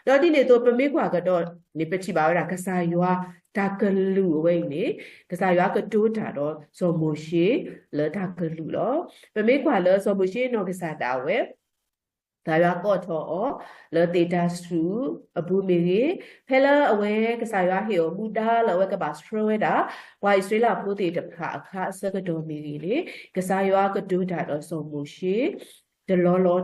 တော့ဒီနေတော့ပမေကွာကတော့နေပတိပါဝရကစားရွာတာကလူဝိနေကစားရွာကတိုးတာတော့ဇော်မိုရှိလတာကလူတော့ပမေကွာလဇော်မိုရှိနော်ကစားတာဝဲဒါရကောထောလတေတာစုအဘူမီရီဖဲလာအဝဲကစားရွာဟီယိုမူတာလဝဲကပါစထရဝဲတာဝိုင်စထလာဖိုတေတခါအခါစကတော်မီရီလေကစားရွာကတိုးတာတော့ဇော်မိုရှိတလောလော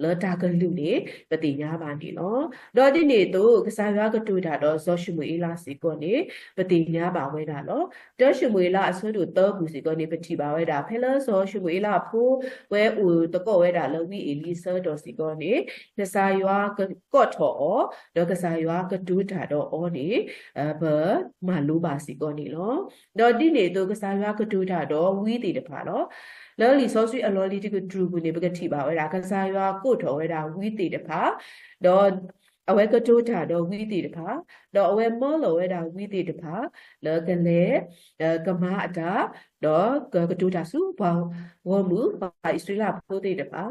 လောတာကလူနေပတိညာပါနေနော်တော့ဒီနေသူကစားရွာကတူတာတော့ဇောရှမွေလာစီကောနေပတိညာပါဝဲတာနော်တော့ရှမွေလာအဆွတို့တော့ဘူးစီကောနေပတိပါဝဲတာဖဲလဇောရှမွေလာဖိုးဝဲဦးတကော့ဝဲတာလောဝီအီလီဆာတော်စီကောနေကစားရွာကော့ထော်တော့ကစားရွာကတူတာတော့အောနေဘမလူပါစီကောနေနော်တော့ဒီနေသူကစားရွာကတူတာတော့ဝီတီတဖာနော်လော်လီဆောဆွေအလော်လီတီကဒရူဘူးနေပကတိပါဝဲတာကစားရွာကိုထော်ဝဲတာဝီတီတဖာတော့အဝဲကတိုးတာတော့ဝီတီတဖာတော့အဝဲမောလော်ဝဲတာဝီတီတဖာလောကလေကမာအတာတော့ကတိုးတာစုဘောင်းဝမှုပါဣစရာဖိုးတီတဖာ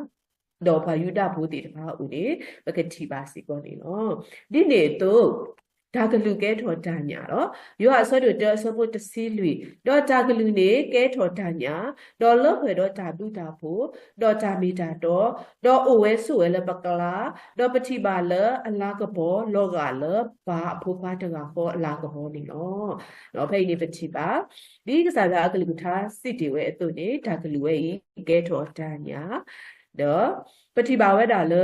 တော့ဘာယူတာဖိုးတီတဖာဦးနေပကတိပါစီကောနေနော်ဒီနေတော့ဒါကလူကဲထော်တညာတော့ယောအစောတို့တဆဖို့တစီလူတော့ဒါကလူနေကဲထော်တညာတော့လောဖွယ်တော့ဒါဘူးတာဖို့တော့ဒါမီတာတော့အိုဝဲဆူဝဲလပကလာတော့ပတိပါလအလားကဘောလောကလဘာအဖို့ပါတကဟောအလားကဟောနေနော်တော့ဖိနေပတိပါဒီကစားကအကလူထားစစ်တီဝဲအတုနေဒါကလူဝဲကဲထော်တညာတော့ပတိပါဝဲတာလ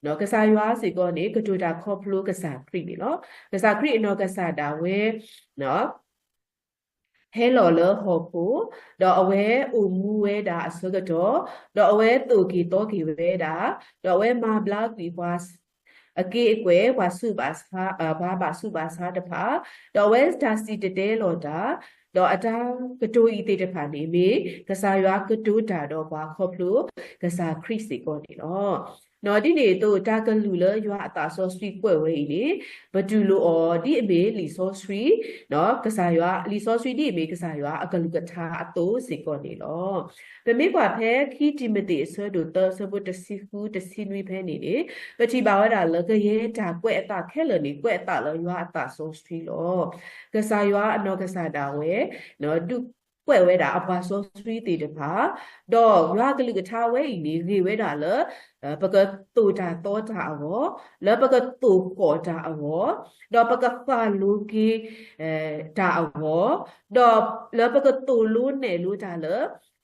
နော်ကစားရွာစီကောနေကတူတာခေါပလိုကစားခရီနော်ကစားခရီနော်ကစားတာဝဲနော်ဟဲလော်လဟောဖို့တော့အဝဲဥမူဝဲတာအစကတော့တော့အဝဲတူကီတော့ကီဝဲတာတော့အဝဲမာဘလာကီဝါအကေအကွယ်ဝါစုပါစာဘာစုပါစာတဖာတော့ဝဲဒါစီတဲလော်တာတော့အတားကတိုးဤတေတဖာနေမေကစားရွာကတိုးတာတော့ဘာခေါပလိုကစားခရစ်စီကောနေနော်နော်ဒီနေတော့တာကလူလရွာအတာဆောစထရီပွဲဝဲလေဘဒူလိုအော်ဒီအမေလီဆောစထရီနော်ကစားရွာလီဆောစထရီဒီအမေကစားရွာအကလူကထားအတိုးစီကောနေလောပမေကွာဖဲခီတီမတီဆွဲတို့တော့စဘတ်တစီဖူတစီနွေဖဲနေလေပတိပါဝဒါလကရဲတာကွဲ့အတာခဲလနေကွဲ့အတာလရွာအတာဆောစထရီလောကစားရွာအနောကစားတာဝဲနော်ဒုပွဲဝဲတာအပွားဆောစထရီတီတဖာတော့ရွာကလူကထားဝဲနေရေဝဲတာလပကတူတာတော့တာအောလပကတူကောတာအောတော့ပကဖာလူကီတာအောတော့လပကတူလူနေလူတာလ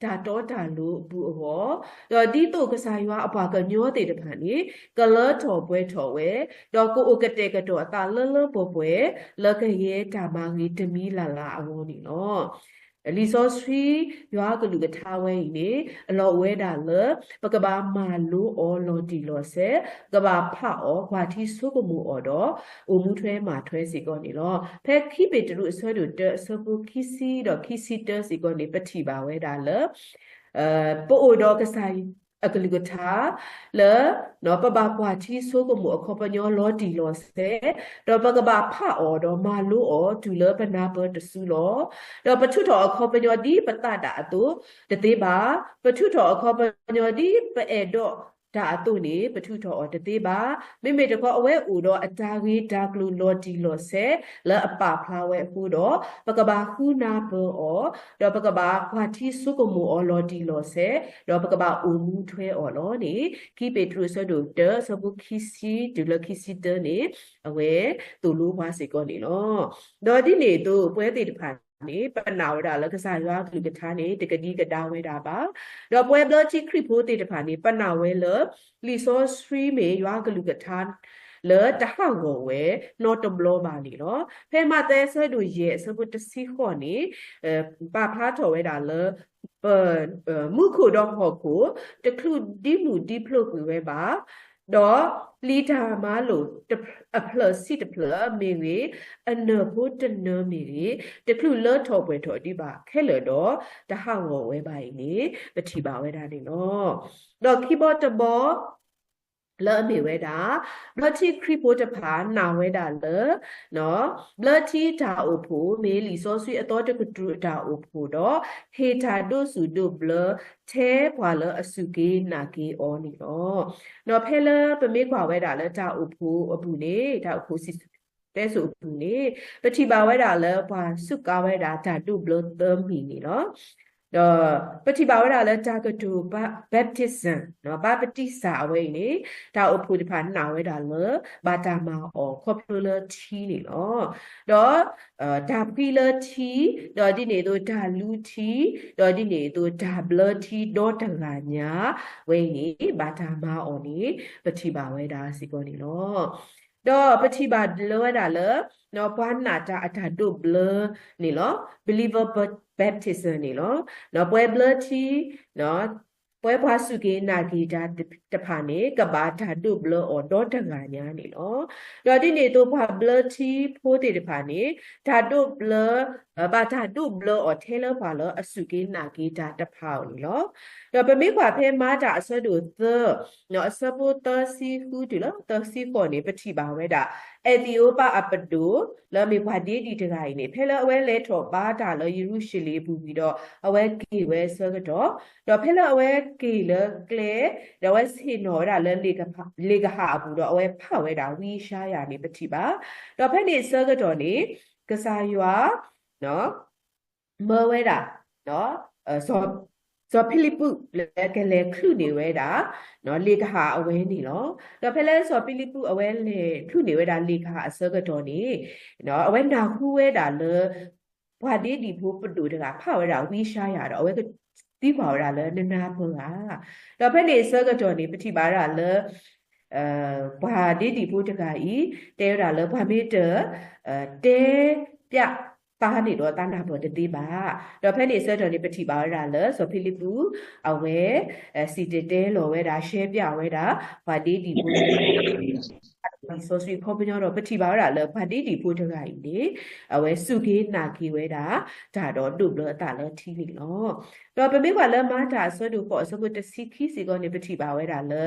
ဒါတော့တာလူဘူးအောတော့ဒီတုကစားရွာအပွားကညောတေတဖာနေကလောထော်ပွဲထော်ဝဲတော့ကိုအိုကတဲ့ကတော့အတာလလပေါ်ပွဲလကရဲတာမငီတမီလာလာအောနေနော်လီဆောစဖီရွာကလူကထားဝဲနေအလောဝဲတာလပကဘာမာလိုအော်လော်တီလော်ဆဲကဘာဖအော်ဘာတီဆုကမှုအော်တော့အိုမှုထွဲမှာထွဲစီကောနေလောဖဲခိပေတရုအဆွဲတို့တဆပူခိစီတော့ခိစီတစီကောနေပတိပါဝဲတာလပိုအိုတော့ကဆိုင်အကလူကထားလေနော်ပပပွားချီဆိုးကမှုအခေါ်ပညောလောတီလောဆဲတော့ပကဘာဖအော်တော့မာလို့အော်ဒူလပနာပတဆူလောတော့ပထုတော်အခေါ်ပညောဒီပတတာအတူတသေးပါပထုတော်အခေါ်ပညောဒီပဲ့တော့ဒါအတုနေပထုထောတသေးပါမိမိတခေါအဝဲဦးတော့အတာကြီးဒါကလူလော်တီလော်ဆဲလဲအပဖလာဝဲဖူတော့ပကဘာခုနာဘောတော့ပကဘာခွာတီစုကမူအော်လော်တီလော်ဆဲတော့ပကဘာဦးမူထွဲအော်လော်နေခိပေထရဆဒုတဆဘုခိစီဒူလခိစီတနေအဝဲသူလူဝါစီကောနေလောတော့ဒီနေသူပွဲတေတဖာနေပနာဝဒါလကစားရွာကလူကထားနေတကတိကတာဝဲတာပါတော့ပွဲဘလချီခရစ်ဖိုးတေတဖာနေပနာဝဲလလီဆိုစထရီမေရွာကလူကထားလေတဟောကိုဝဲနော်တဘလောပါနေနော်ဖဲမတဲ့ဆွဲတို့ရဲ့စပုတစီခေါ်နေပဖားထော်ဝဲတာလေမုခုတော့ဟောကိုတခုဒီမူဒီဖလို့ဝဲပါတော့လီတာမာလို့အပလစီတပလမေရီအနဘုတနမီရီတခုလောထော်ပွဲထော်ဒီပါခဲလတော့တဟောကိုဝဲပါနေပတိပါဝဲတာနေနော်တော့ keyboard တဘော lỡ mi về đã lỡ chi kripo ta phá nào về đã lỡ nó lỡ chi ta ở phố mi lý số suy ở đó cái trụ ta ở phố đó he ta đô su đô lỡ thế qua lỡ su ki na ki on nó nó phê lỡ bên mi qua về đã lỡ ta ở phố ở bù nè ta ở phố si té su bù nè bên chi bảo về đã lỡ qua su ca về đã ta đô lỡ tơm mi nó đóปฏิบัติว่าแล้วจากก็ดูbaptismเนาะบาปฏิสาเว้ยนี่ดาวพูดผ่านหนาวไว้ดาเลยบาตามาออกครอบครัวเลทีนี่เนาะดอดาพีเลทีดอดิเนโดดาลูทีดอดิเนโดดาเบลทีดอตะกาญาเว้ยนี่บาตามาออกนี่ปฏิบัติไว้ดาสิก่อนนี่เนาะดอปฏิบัติเลยดาเลยเนาะปานนาจาอัตดุเบลนี่เนาะ believer baptism นี่เนาะเนาะပွဲ blood ที่เนาะပွဲဘွားစုကေနာဂီတာတဖာနေကဘာဓာတုဘလအော်တော့တငါညာနေနော်တော့ဒီနေတော့ဘွား blood ที่ဖိုးတေတဖာနေဓာတုဘလဘာဓာတုဘလအော်ထဲလဘာလအစုကေနာဂီတာတဖာနေနော်တော့ပမေခွာဖဲမာတာအစဒုသနော်အစပုတစီခုဒီလောတစီပေါ်နေပတိပါဝဲတာEthiopia apadu la mi phadi di tagai ni phela awe le tho ba ta lo Jerusalem bu bi do awe ki we so ga do phela awe ki le kle da we si no da le ga ha bu do awe pha we da wi sha ya ni pati ba do phe ni so ga do ni ka sa ywa no mo we da no so Philippu le ke le khlu ni we da no le ga ha awe ni lo do phe le so Philippu awe le khlu ni we da le ga a so ga do ni no awe na hu we da le bwa di di phu pdu da ga pha we da wi sha ya do awe ti ba ra le na na phu ga do phe ni so ga do ni pati ba ra le bwa di di phu da ga I te ra le bwa me de te pya ta ni do ta na bo de ti ba do phe ni so do ni pati ba ra le so Philippu awe si te te lo we da share pya we da bwa di di phu so sweet ဖော်ပြတော့ပတိပါရလဲဗတိဒီဖို့တခိုင်နေအဝဲစုကေနာကီဝဲတာဒါတော့တုဘလအတလဲထီလီနော်တော့ပမေကလဲမာတာဆွဒုဖို့စကုတစီခီစီကောနေပတိပါဝဲတာလဲ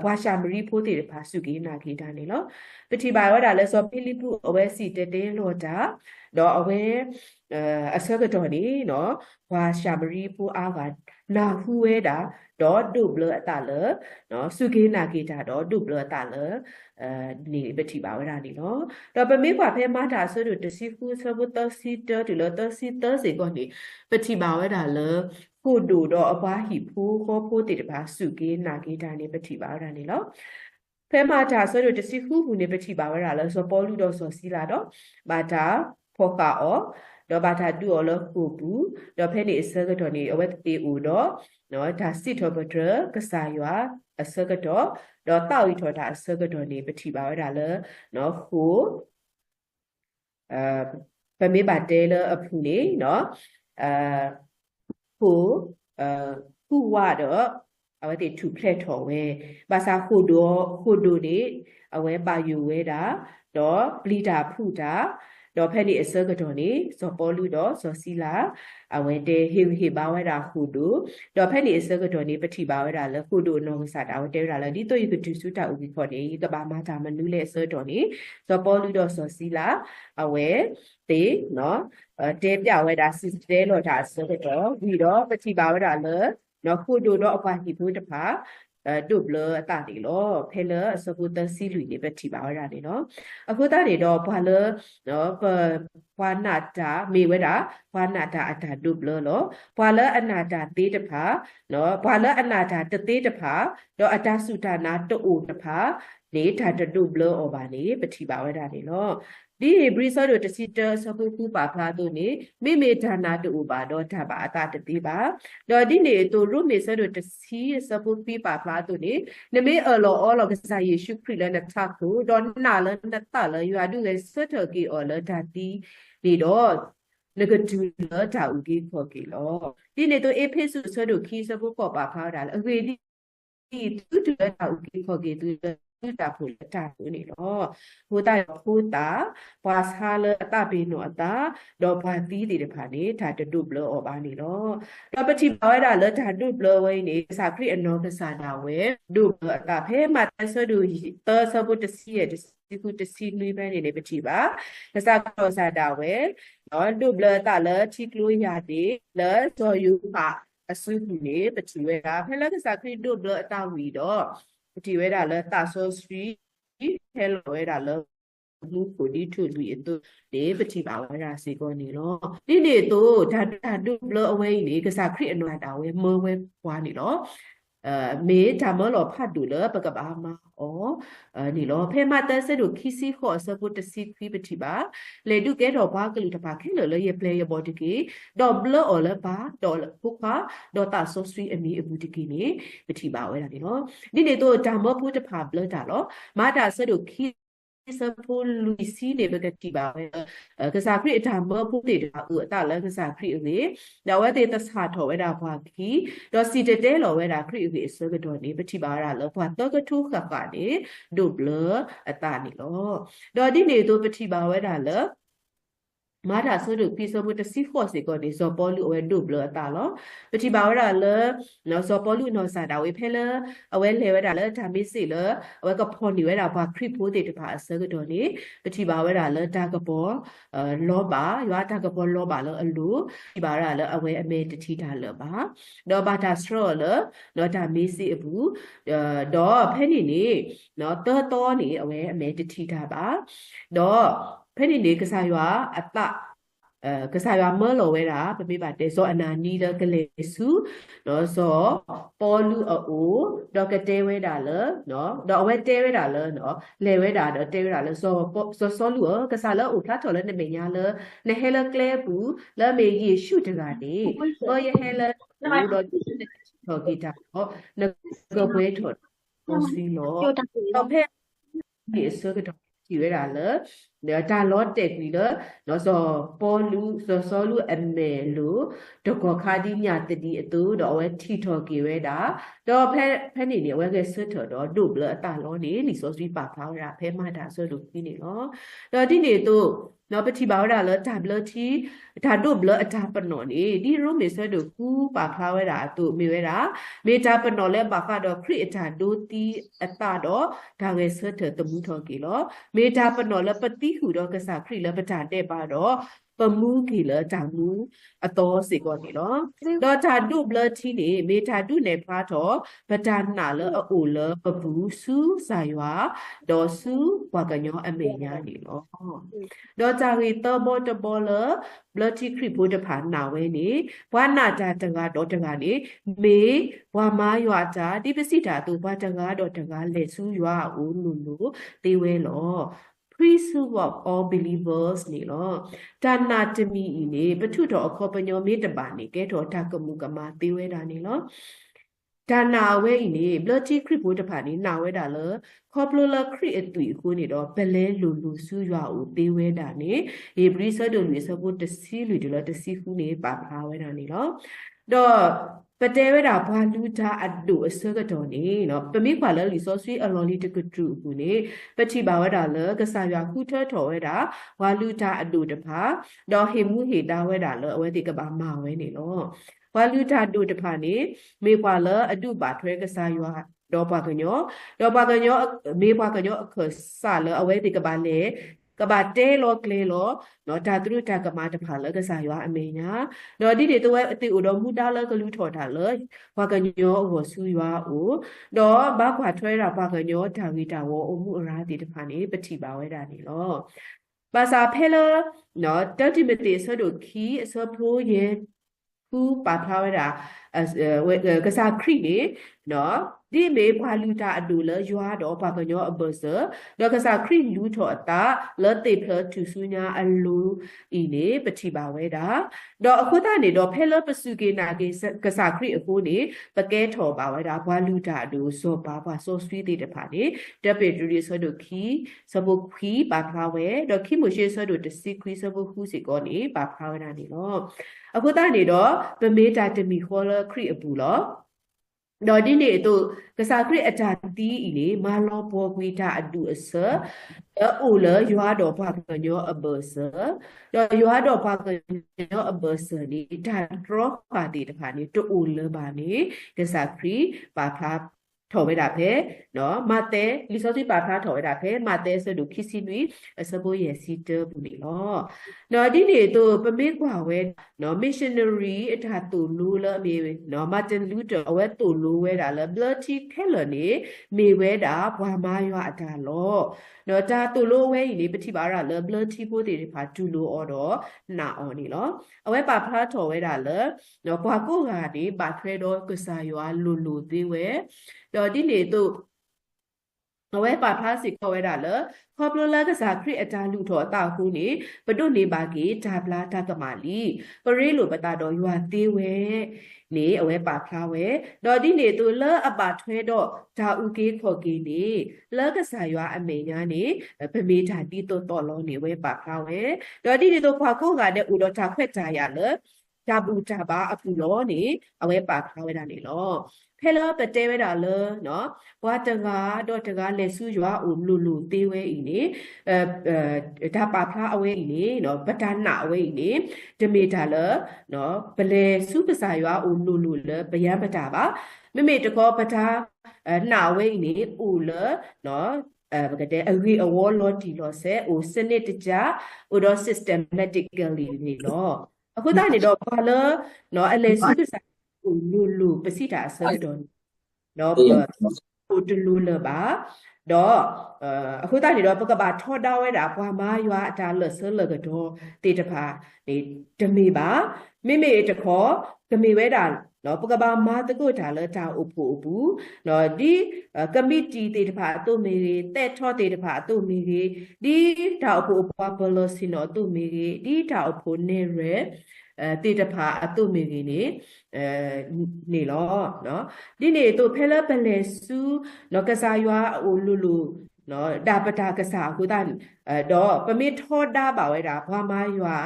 ဘွာရှာမရီဖို့တေဖာစုကေနာကီတာနေလို့ပတိပါဝဲတာလဲဆိုဖိလိပ္ပုအဝဲစီတတဲလို့တာတော့အဝဲအစကတော်နေနော်ဘွာရှာမရီဖို့အားကနာဟူဝဲတာတော့တုဘလအတလဲနော်စုကေနာကီတာတော့တုဘလအတလဲနေပတိပါဝရနေနော်တော့ပမေခွာဖဲမာတာဆိုတော့တစီခုဆဘတစီတတူလတစီတစေကောနေပတိပါဝရလဲဖို့တူတော့အပွားဟိဖိုးခေါ်ဖို့တေတပါစုကေနာကေတာနေပတိပါဝရနေနော်ဖဲမာတာဆိုတော့တစီခုဘူးနေပတိပါဝရလဲဆိုပေါ်လူတော့ဆိုစီလာတော့ဘာတာဖောကာအောတော့ဘာသာတူအော်လခုဘူးတော့ဖဲနေအစကတော့နေအဝက်တေဦးတော့နော်ဒါစစ်တော်ဘဒရကစားရွာအစကတော့တော့တောက်ရီထော်တာအစကတော့နေပတိပါဝဒါလဲနော်ခုပမေပါတဲလအဖူနေနော်ခုခုဝတော့အဝဲတေထူဖလက်ထော်ဝဲဘာသာခုဒိုနေအဝဲပါယူဝဲတာတော့ပလီတာဖူတာတော့ဖဲနေအစကတော့နေစောပေါ်လူတော့စောစီလာအဝဲတဲဟေဘာဝဲတာခုဒိုတော့ဖဲနေအစကတော့နေပတိပါဝဲတာလဲခုဒိုနောစာတာဝတဲတာလဲဒီတော့ယကတူစုတာဥပခေါ်နေကဘာမာတာမနူးလဲအစတော့နေစောပေါ်လူတော့စောစီလာအဝဲတေနော်တဲပြဝဲတာစီတဲလို့တာအစကတော့ပြီးတော့ပတိပါဝဲတာလဲနော်ခုဒိုတော့အပွားဟိဖို့တဖာတုဘလအတာတီလောဖဲလစပုတစီလူနေပဲတိပါရနေနော်အခုတာနေတော့ဘာလနော်ဘာနာတာမေဝတာဘာနာတာအတာတုဘလလောဘာလအနာတာတေးတဖာနော်ဘာလအနာတာတသေးတဖာတော့အတာစုတာနာတူတဖာနေတာတတုဘလဩပါနေပတိပါဝတာနေလောဒီဘရီဆောတို့တစီတစပုခုပါဖာတို့နေမိမေဌာနာတူပါတော့ဓာပါအတာတတိပါတော့ဒီနေတို့ရုမေဆောတို့တစီစပုပိပါဖာတို့နေနမေအလောအောလောကစားယေရှုခရစ်လည်းနတ်ခုတော့နာလနတ်တလယူအဒုလေစတကီအော်လဓာတိဒီတော့နဂတူလဓာဥကိခောကိလောဒီနေတို့အေဖေစုဆောတို့ခီစပုကောပါဖာဒါအဝေဒီတူတူဓာဥကိခောကိတူ ตาผู้ตาผู้นี่เนาะผู้ตาผู้ตาภาษาเลตาเปโนตาดอกพาตีติเดพานี่ถ้าจะดูเบลออบานี่เนาะแล้วปฏิบัติได้เลยถ้าดูเบลอไว้นี่ภาษาคริอนอภาษาดาเวดูเบลอตาเพมาแต่สดูเตอสบุตเสียดิคุตสีนุยไปนี่ปฏิบัติภาษาภาษาดาเวเนาะดูเบลอตาเลยที่กลุยยาดีเลยจออยู่ค่ะအစုခုနေပတိဝဲတာဖဲလက်ကစားခရီဒိုဘလအတာဝီတော့ပတိဝဲတာလဲတာဆိုစရီဖဲလဝဲတာလဲလူကိုဒီထုလူအတူဒီပတိပါဝဲတာစီကောနေလို့ဒီနေတော့ဒါဒိုဘလအဝဲနေကစားခရီအနွာတာဝဲမဝဲပွားနေတော့မေဓမ္မလောဖတ်တူလပကဘာမနီလောဖေမတဆဒုခိစီခောစပုတစီခိပတိပါလေဒုကဲတော့ဘာကလူတပါခဲလောရပလေရဘောတကေဒေါဘလအော်လပါဒေါ်ဖုခါဒေါ်တာဆိုဆွီအမီအဘူးတကေနေပတိပါဝဲတာနေနော်ဒီနေတော့ဓမ္မဖုတဖာဘလတာလောမာတာဆဒုခိစပုလူစီနေဘကတိပါဝဲကစားခရီဓမ္မဖုတေတာဥအတလကစားခရီရေဒါဝဲတေတဆာထောဝဲတာဘွားခီဒေါ်စီတတဲလောဝဲတာခရီရေစကတော့နေပတိပါရလောဘွားတော့ကထုခကနေဒုဘလအတနေလောဒေါ်ဒီနေတော့ပတိပါဝဲတာလောမာတာဆိုတော့ပြီးစမှုတစီဖော့စီကိုဒီဇောပေါ်လူအဝဲဒုဘလအတာလောပတိပါဝဲတာလောနော်ဇောပေါ်လူနော်စာတာဝဲဖဲလအဝဲလေဝဲတာလောဒါမစ်စီလောအဝဲကဖော်နေဝဲတာဘာခရစ်ဖိုးတေတပါအစကတော့နေပတိပါဝဲတာလောတာကပေါ်လောပါရွာတာကပေါ်လောပါလောအလူဒီပါရလောအဝဲအမေတတိတာလောပါတော့ဘာတာစထရောလောနော်ဒါမစ်စီအဘူးတော့ဖဲနေနေနော်တော်နေအဝဲအမေတတိတာပါတော့ဖဲနေနေကစားရွာအတကစားရွာမလောဝဲတာပပိပါတယ်ဇောအနာနီလကလေးစုနော်ဇောပေါ်လူအိုတော့ကတဲဝဲတာလနော်တော့အဝဲတဲဝဲတာလနော်လဲဝဲတာတော့တဲဝဲတာလဇောစောလူကစားလောအိုဖလာထော်လနေမညာလနေဟဲလကလဲဘူးလဲမေကြီးရှုတကနေအော်ရဟဲလဘူးတော့ထော်ဂီတာဟောနကပွဲထော်စီလောတော့ဖဲဒီစကတော့ကြည့်ရတာလေဒါလောတက်ပြီလေနော်ဆိုပေါ်လူစောလူအမေလူတကောခါဒီညာတတိအတူတော့ဝဲထီထော်ကြည့်ရတာတော့ဖဲနေနေဝဲကဆွတ်ထော်တော့ဒုဘလအတာလောနေလီစောစီပါဖောင်းရဖဲမတာဆွတ်လူပြီးနေနော်တော့ဒီနေတော့နော်ပတိပါဝရလောဒါဘလတီဒါဒုဘလအတာပနော်နေဒီရုံးမေဆွတ်တို့ကူပါဖောင်းရတာသူမေဝဲတာမေတာပနော်လဲပါကတော့ခရစ်အတာဒိုတီအတာတော့ဒါဝဲဆွတ်တမှုထော်ကြည့်လောမေတာပနော်လဲပတိဟူတော့ကစားခရီလပတာတဲ့ပါတော့ပမှုကီလတာမူအတော်စီကောနေလောတော့ဓာတုဘလတီနေမေဓာတုနေဖာတော့ပတာနာလအိုလပပူစုစာရွာဒေါ်စုဘွာကညောအမေညာနေလောတော့ဂျာရီတဘောတဘောလဘလတီခရီဘုဒ္ဓဖာနာဝဲနေဘွာနာတာတကားတော့တကားနေမေဘွာမာရွာတာဒီပစိတာသူဘွာတကားတော့တကားလေစုရွာဦးလူလူတေးဝဲလောpriesthood of all believers နေလောဒါနာတမီနေပထုတော်အခေါ်ပညောမေတ္တပါနေကဲတော်ဓကမှုကမာသေဝဲတာနေလောဒါနာဝဲနေဘလတိခရစ်ဘုဒ္ဓဖာနေနာဝဲတာလခေါပလိုလာခရစ်အတူခုနေတော့ဘလဲလူစုရွာဦးသေဝဲတာနေယေဘရိစဒိုလူစဘုတစီလူဒလတစီခုနေပါဖာဝဲတာနေလောတော့ပတဲဝဲတာဘာလူတာအတူအစကတော့နေနော်ပမိခွာလဲလီစောဆွေအလော်လီတကထူဘူးနေပတိပါဝဲတာလဲကစားရွာခုထော်ထော်ဝဲတာဝါလူတာအတူတဖာတော့ဟေမှုဟေတာဝဲတာလဲအဝဲတိကပါမဝဲနေလောဝါလူတာအတူတဖာနေမေခွာလဲအတူပါထွဲကစားရွာတော့ပါကညောမေပါကညောအခဆာလဲအဝဲတိကပါလေကဘာတဲလောကလေလောနော်ဒါသူတို့တကမာတဖာလကစားရွာအမေညာနော်ဒီတွေတဝဲအတိဥတော်မူတာလကလူထော်တာလေဘာကညောဝဆူရွာဦးတော့ဘာခွာထွဲတာဘာကညောဒါဝီတာဝအမှုအရာတိတဖာနေပတိပါဝဲတာနေလောပါစာဖဲလနော်တတိမတိဆဒုခီအစဖိုးရဲ့ခုပါဖာဝဲတာကစားခရီနေနော်ဒီမေဘွာလူတာအတူလရွာတော့ဘာကညောအဘဆာတော့ကစားခရီလူထော်တာလတေဖလသူစုညာအလူဤနေပတိပါဝဲတာတော့အခုတနေတော့ဖဲလပစုကေနာကေကစားခရီအခုနေပကဲထော်ပါဝဲတာဘွာလူတာအတူစောပါဘွာစောဆွေးသေးတဖာနေတပေတူရီဆောဒုခီစဘုခီပါဖာဝဲတော့ခိမိုရှိဆောဒုတစီခီစဘုခုစီကောနေပါဖာဝဲတာနေတော့အခုတနေတော့ဗမေတာတမီခေါ်လခရီအပူလော တော့ဒီနေ့တို့ကစားခရစ်အတာတီးလေမာလောပေါ်ကွေတာအတူအစအိုလရွာတော့ဘာကညောအဘဆတော့ရွာတော့ဘာကညောအဘဆဒီဒါတော့ပါတီတခါနေတူအိုလပါနေကစားခရစ်ပါဖာထော်ဝဲတာဖဲနော်မတဲလီစောတိပါဖာထော်ဝဲတာဖဲမတဲဆိုဒုခိစီနွီအစဘိုရဲ့စီတဘူးနေလောနော်ဒီနေ့တို့ပမေကွာဝဲနော် missionary အထာတူလူလအမေနော် Martin Luther အဝဲတူလူဝဲတာလ bloody keller နေမေဝဲတာဘွာမာရွာအတာလောနော်ဒါတူလူဝဲကြီးနေပတိပါရလ bloody ဖို့တေဖာတူလူအော်တော့နာအော်နေလောအဝဲပါဖာထော်ဝဲတာလနော်ဘွာကိုကဒီပါထွဲတော့ကစားရွာလူလူသေးဝဲတော့ဒီနေ့တို့အဝဲပါဖားစီခေါ်ဝဲတာလခေါပလိုလာကစားခရစ်အတာလူထော်အတာခုနေဘဒုနေပါကေဒါပလာတကမာလီပရေလိုပတာတော်ရွာသေးဝဲနေအဝဲပါဖားဝဲတော့ဒီနေသူလအပါထွဲတော့ဒါဥကေခေါ်ကေနေလကစားရွာအမေညာနေဗမေဓာတီတော်လောနေဝဲပါဖားဝဲတော့ဒီနေတော့ခွာခုတ်ကတဲ့ဥတော်တာခွက်ကြရလဒါဘူတာပါအပူလောနေအဝဲပါဖားဝဲတာနေလောဖဲလောပတဲဝဲတာလနော်ဘွာတကားတော့တကားလက်စုရွာအိုလူလူသေးဝဲဤနေဒါပါဖလားအဝဲဤနေနော်ပတနာအဝဲဤနေဒမေတာလနော်ဘလေစုပစာရွာအိုလူလူလဗယံပတာပါမမေတကောပတာနာဝဲဤနေအိုလနော်ဘကတဲ့အဂီအဝေါ်လော်တီလော်ဆဲအိုစနစ်တကျအိုတော့ systematically နေလောအခုတည်းနေတော့ဘာလဲနော်အလေစုပစာလူပစီတာဆဲတော့နော်ပိုတလူလပါတော့အခုတည်းနေတော့ပကပါထောတာဝဲတာဘွာမာရွာအတာလဆလကတော့တေတဖာနေဓမေပါမိမိတခေါ်ဓမေဝဲတာနော်ပကပါမာတကုတာလတာအဖို့အဘူးနော်ဒီကမတီတေတဖာအတုမေရီတဲ့ထောတေတဖာအတုမေရီဒီတာအဖို့အပွားဘလစင်နော်အတုမေရီဒီတာအဖို့နေရဲတေတဖာအတုမေရီနေနေလောနော်ဒီနေတို့ဖဲလပလေစုနော်ကစားရွာအိုလူလူနော်ဒါပတာကစားကိုတာတော့ပမေထောတာပါဝဲတာဘွာမာရွာ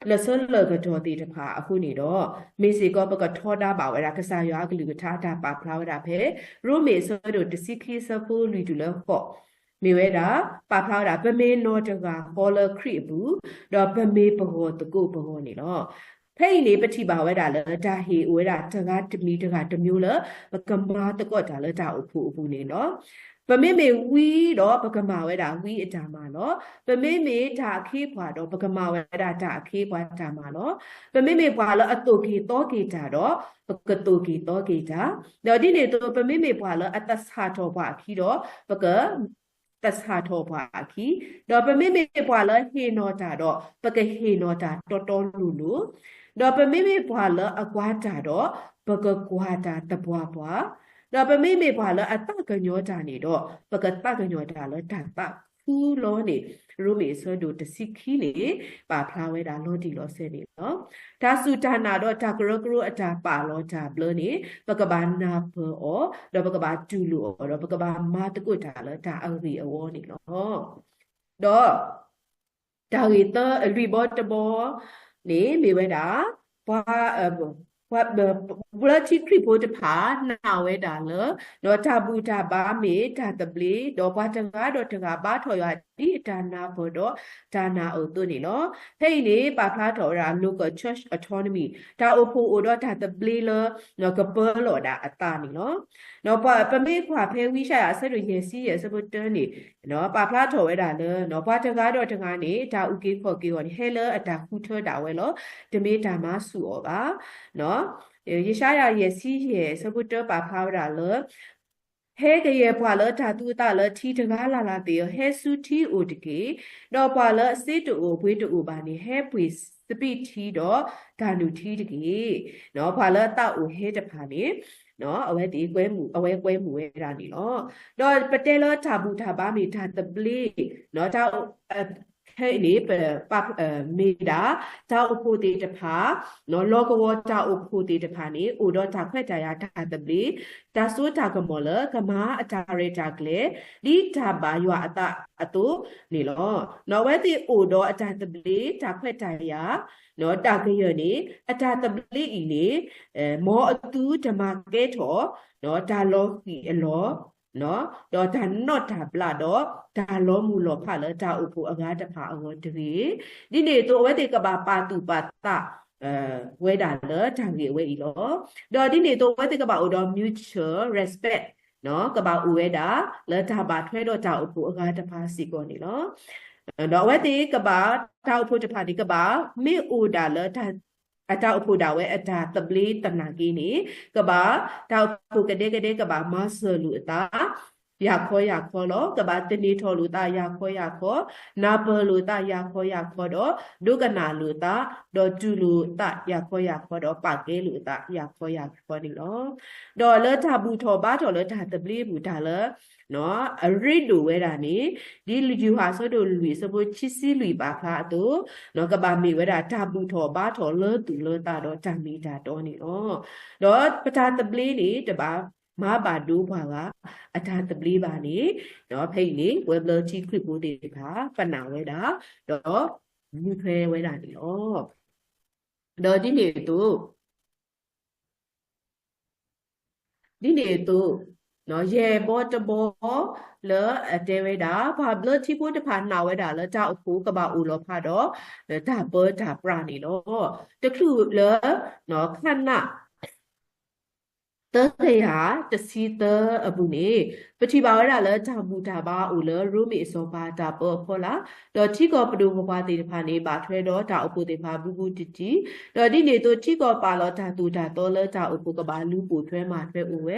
လဆလကတော်တီတဖာအခုနေတော့မေစီကောပကထောတာပါဝဲတာကစားရွာကလူကထားတာပါဖလာဝဲတာဖဲရိုမေဆိုတို့တစီခီဆဖိုလူတူလပေါ့မေဝဲတာပါဖလာဝဲတာပမေနောတကပေါ်လခရီဘူးတော့ပမေပဟောတကုပဟောနေတော့ဖဲ့နေပတိပါဝဲတာလဒါဟီဝဲတာတကားတမီတကားတမျိုးလပကမာတကော့တာလဒါအဖူအဖူနေနော်ပမေမေဝီတော့ပကမာဝဲတာဝီအတာမှာနော်ပမေမေဒါခေးပွားတော့ပကမာဝဲတာဒါခေးပွားတာမှာနော်ပမေမေပွားလအတုကေတောကေတာတော့ပကတုကေတောကေတာတော့ဒီနေတော့ပမေမေပွားလအတဆာတော့ပွားခီတော့ပကတဆာထောပွားခီတော့ပမေမေပွားလဟေနောတာတော့ပကဟေနောတာတော်တော်လူလူတော့ပမေမေပွားလအကွာတာတော့ပကကွာတာတပွားပွားတော့ပမေမေပွားလအတကညောတာနေတော့ပကတကညောတာလဒါပဖူးလောနေရူမေဆိုဒိုတစီခီနေပါဖလာဝဲတာလောတီလောဆဲနေနော်ဒါစုတာနာတော့ဒါကရကရအတာပါလောတာဘလနေပကဘာနာဘောတော့ပကဘာတူလူတော့ပကဘာမာတကုတာလဒါအရီအဝေါ်နေလောတော့ဒါရီတရီဘောတဘောနေမေဝဲတာဘွာဘလချီခရီပိုတဖာနာဝဲတာလတော့တာဘူတာဘာမေတာတပလီတော့ဘွာတကားတော့တကားဘာထော်ရဒီဒါနာဘောတော့ဒါနာအိုတုနေလောဟဲ့နေပါဖားထော်ရာ local church autonomy ဒါအိုဖိုအိုတော့ဒါတပလီလနော်ကပလောဒါအတာနေလောနော်ပမေခွာဖဲဝိရှာရဆက်ရရေစီရစပတန်နေနော်ပါဖားထော်ဝဲတာလနော်ဘွာတကားတော့တကားနေဒါဥကေခေါ်ကေဟောဟဲလအတာခုထော်တာဝဲလောဓမေတာမဆူဩပါနော်ယေရှာယယေစီယေစပုတ္တပါဖာဝရလဟဲကရေဘွာလဓာတုတလထီတကားလာလာတေဟဲစုထီအိုတကေတော့ဘွာလစေတူအိုဘွေတူအိုပါနေဟဲပွေစပိထီတော့ဓာနုထီတကေနော်ဘွာလတောက်အိုဟဲတဖာနေနော်အဝဲဒီကွဲမှုအဝဲကွဲမှုဝဲတာနေနော်တော့ပတဲလောဓာဘူးဓာပါမီဓာတပလီနော်တော့ခ ให้นี้ปับมีดาเจ้าอุปูติตภาเนาะโลกวเจ้าอุปูติตภานี้อุดรจากแค่ใจยาตาตบลีตาสู้จากกมลกมาอาจารย์จากเลดีตาบายอตาอตุนี่ล้อเนาะเวทีอุดรอาจารย์ตบลีจากแค่ใจยาเนาะตากเยนี้อาจารย์ตบลีอีนี้หมออตุจะมาเกทอเนาะตาโลกีล้อเนาะดอดันนอตาปลาดอตาล้อมูลอผาเลตาอุปูอากาตผาอวดรีဒီနေ့တော့ဝဲတေကဘာပါတူပါတာဝဲတာလေတံကြီးဝဲဤလောတော့ဒီနေ့တော့ဝဲတေကဘာတော့ mutual respect နော်ကဘာဥဝဲတာလေတာပါထွဲတော့တာအဖို့အကားတဖာစီကောနေလောတော့ဝဲတေကဘာတာအဖို့တဖာဒီကဘာမေဥဒါလေတာအတာအဖို့ဒါဝဲအတာတပလီတနာကီနေကဘာတာအဖို့ကတဲ့ကဘာမဆလူအတာอยากขอล้อกะบาตนีทอลูตาอยากขอนาเปลูตาอยากขอดอดุกนาลูตาดอจูลูตาอยากขอดอปากเกลูตาอยากขอนี่ล้อดอเลทาบูทอบาทอเลทาตบลีบูทาเลเนาะอริดูเวดานี้ดิลูยูหาซอโดลุยสโบชิซิลุยบาคาตุเนาะกะบามีเวดาทาบูทอบาทอเลตุเลตาดอจามีดาดอนี่ล้อดอปะทาตบลีนี่ตบามาบาดูบาละอาจารย์ตบลีบานี้เนาะเพลงนี้เว็บเลอที่คลิปบูดีค่ะปัญหาไว้ดาเนาะมีเพลงไว้ดานี่อ๋อเดี๋ยวที่นี่ตัวเนาะเย่บอตบอเลอเดไว้ดาพาเลอที่พูดผ่านหนาไว้ดาแล้วเจ้าปูกะบาอูโลพาดอตาเบอร์ตาปรานี่เนาะจะคือเลอเนาะขันน่ะเตอเคหาตสีเตออบุนีปฏิบาวดาเลจามูดาบาอูเลรูมิโซบาดาเปอพอละดอที่ก็ปดูบวาติพานีบาทเวดอดาอุปุติพาบุบุติจิดอดิเนตัวที่ก็ปาลอดาตูดาโตเลจาอุปุกบาลูปูทเวมาทเวอูเว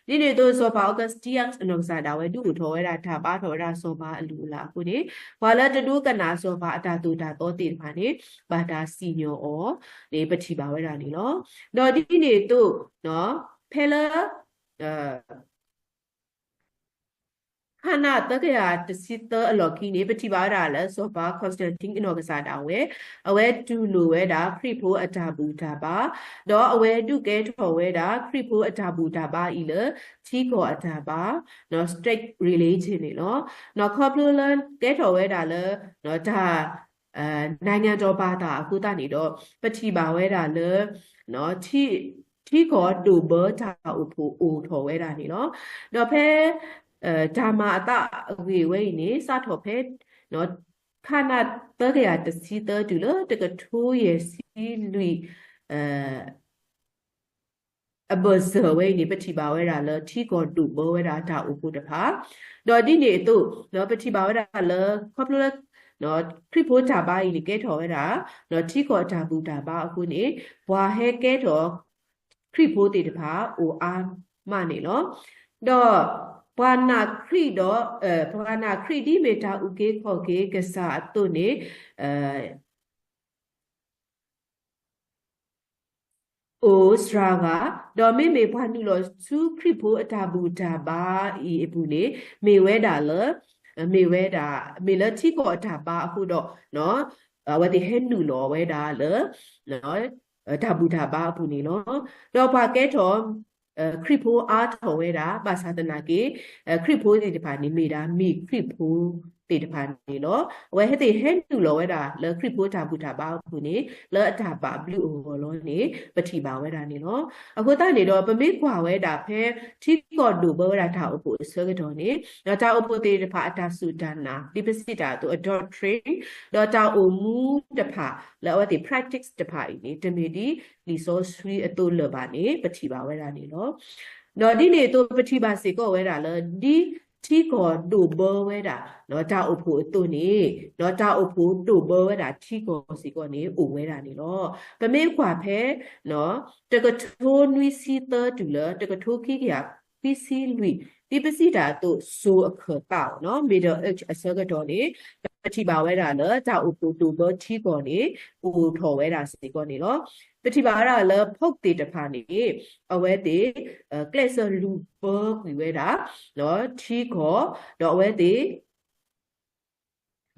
ดิเนตัวโซบาออกัสติยักอนงซาดาเวดูทอเวดาทาบาทอดาโซบาลูลาคุนีวาลตดูกันนาโซบาดาตูดาโตติพานีบาดาซีโยอนี่ปฏิบาวดานี่เนาะดอดิเนตัวเนาะเพลခဏတကရတစီတအလော်ကီနေပတိပါရလဲဆိုပါ Constantine အနော်ကစားတာဝဲအဝဲတူလိုဝဲတာခရစ်ဖို့အတာဘူတာပါတော့အဝဲတုကဲထော်ဝဲတာခရစ်ဖို့အတာဘူတာပါဤလေချီကောအတာပါနော် straight relation နေနော်နော် couplet ကဲထော်ဝဲတာလဲနော်ဒါနိုင်ငံတော်ဘာသာအခုတနေတော့ပတိပါဝဲတာလဲနော်ที่ขอดูเบอร์ชาอุปูอูถอเวดานี่เนาะเนาะเพดามาตะเวเวนี่ซาถอเพเนาะခနာတကရတစီတတူလတကထိုးရစီလူအဘဇဝဲနေပတိပါဝဲတာလထီကောတူဘဝဲတာတာဥပုတဖာတော့ဒီနေသူနော်ပတိပါဝဲတာလခေါပလနော်ခရစ်ဖို့တာပါဤကဲထော်ဝဲတာနော်ထီကောတာဘူတာပါအခုနေဘွာဟဲကဲထော်ခရစ်ဖို့တေတဖာအိုအားမနေနော်တော့ပဝနာခရီတော့ပဝနာခရီဒီမေတာဥကေခေါ်ကေကစားတုနေโอสราวาดอเมพานุโลซูคริโพอตาบูตาบาอีอปุเนเมเวดาเลเมเวดาเมลที่ก็ตาบาအခုတော့เนาะဝတိဟဲနူလောဝဲတာလေเนาะตาบูตาบาปุနေเนาะတော့ပါကဲတော့ခရစ်ဖိုအားထော်ဝဲတာပါသာတနာကေခရစ်ဖိုတေတဖာနေမိတာမိခရစ်ဖိုတေတဖာနေလောဝဲဟတဲ့ဟဲနူလောဝဲတာလေခရစ်ဖိုတာဘူတာပါခုနေလေအတာပါဘလူဟောလောနေပတိပါဝဲတာနေလောအခုတနေတော့ပမေကွာဝဲတာဖဲထီကောဒူဘဝဲတာတာအဖို့ဆွဲကတော့နေတော့တာအဖို့တေတဖာအတာစုဒနာဒီပစစ်တာသူ adultery တော့တာအမူတဖာလေဝဲတေ practice တဖာနေတမီဒီလီဆိုဆွီအတူလပါနေပတိပါဝဲတာနေလောတော့ဒီနေတော့ပတိပါစေကောဝဲတာလေဒီที่ก็ดูเบอร์ไว้ด่ะเนาะจ้าอุปูตัวนี้เนาะจ้าอุปูดูเบอร์ไว้ด่ะที่ก็สิก็นี้อุไว้ด่ะนี่เนาะเป็นไม่กว่าแพ้เนาะแต่ก็ทูนวิซีเตอร์ดูเลยแต่ก็ทูขี้อยากพิซีลุยที่พิซีด่ะตัวสูเขเต่าเนาะ middle age အစကတော့နေပတိပါဝဲတာเนาะจ้าอุปูดูเบอร์ที่ก็นี้อุထော်ဝဲတာสิก็นี้เนาะပတိပါရလဖုတ်တေတဖာနေအဝဲတေကလက်ဆာလူဘောကွေဝဲတာနော်ထီခေါ်တော့အဝဲတေ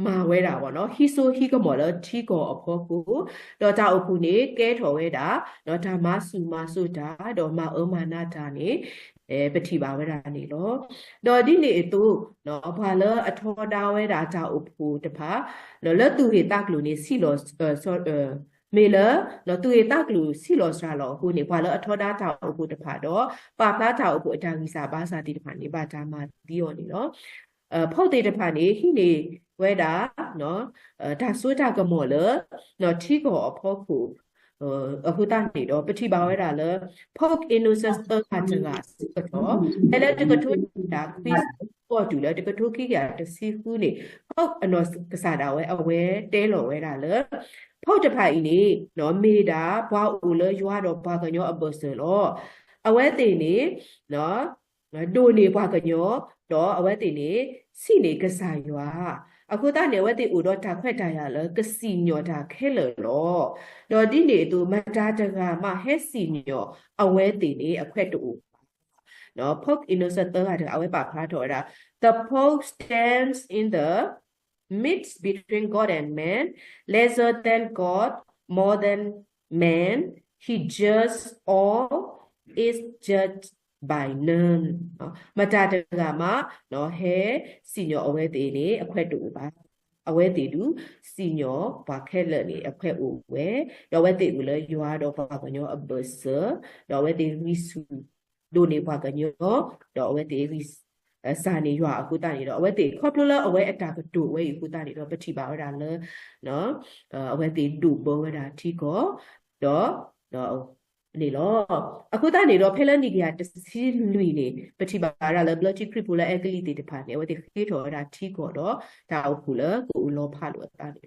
มาเวดาวะเนาะฮิโซฮิก็หมดแล้วที่ก็อพอกูดอตาอพูนี่แก้ถอเวดาเนาะตามาสุดาดอมามานาตานี่ปฏิบาเวดานี่เนาะดอดินี่ตูเนาะพาเลอทอดาเวดาตาอพูตะพาเนาะแล้วตูเฮตากลูนี่สิโลเมเลเนาะตูเฮตากลูสิโลสราโลกูนี่พาเลอทอดาตาอพูตะพาดอปาพลาตาอพูตาวิสาบาสาติตะพานี่บาจามาดิโอนี่เนาะဖောက်တဲ့တဖာနေဟိနေဝဲတာနော်ဒါဆွတာကမော်လနော်ထီကောအဖောက်ခုအခုတနေတော့ပတိပါဝဲတာလဖောက် innocence တော့ခါတကကတော့အဲ့လက်တကထိုးတာ quiz ပေါ်တူလေတကထိုးခိကတစီခုနေဖောက်အနော်ကစားတာဝဲအဝဲတဲလော်ဝဲတာလဖောက်တဖာဤနေနော်မေတာဘွားဦးလရွာတော့ဘာကညောအပေါ်စလောအဝဲတင်နေနော်ဒိုနေဘွားကညောတော့အဝဲတင်နေစီနေကစားရွာအခုတနေဝဲတိဥတော့တာခွက်တာရလကစီညောတာခဲလလောတော့ဒီနေသူမတာတကမဟဲစီညောအဝဲတင်နေအခွက်တူနော် poke innocent ကအဝဲပါခါတော့တာ the poke stands in the midst between God and man lesser than God more than man he judges all is judged by none မတာတကမှာနော်ဟဲစီညောအဝဲတေနေအခွက်တူပါအဝဲတေတူစီညောဘာခဲလနေအခွက်ဦးဝဲတော့ဝဲတေဦးလေရွာတော့ဘာကညောအဘဆတော့ဝဲတေဝီစုဒိုနေဘာကညောတော့ဝဲတေဝီစာနေရွာအခုတနေတော့အဝဲတေခေါပလအဝဲအတာကတူဝဲအခုတနေတော့ပတိပါဝဒါလနော်အဝဲတေတူဘောဝဒါတီကောတော့နေလောအခုတနေတော့ဖဲလနီကတစီလူနေပတိပါရလဘလချီခရပူလာအကလီတေတဖာနေဝတိခေထောတာတီကောတော့ဒါအခုလကိုလောဖလို့တာနေ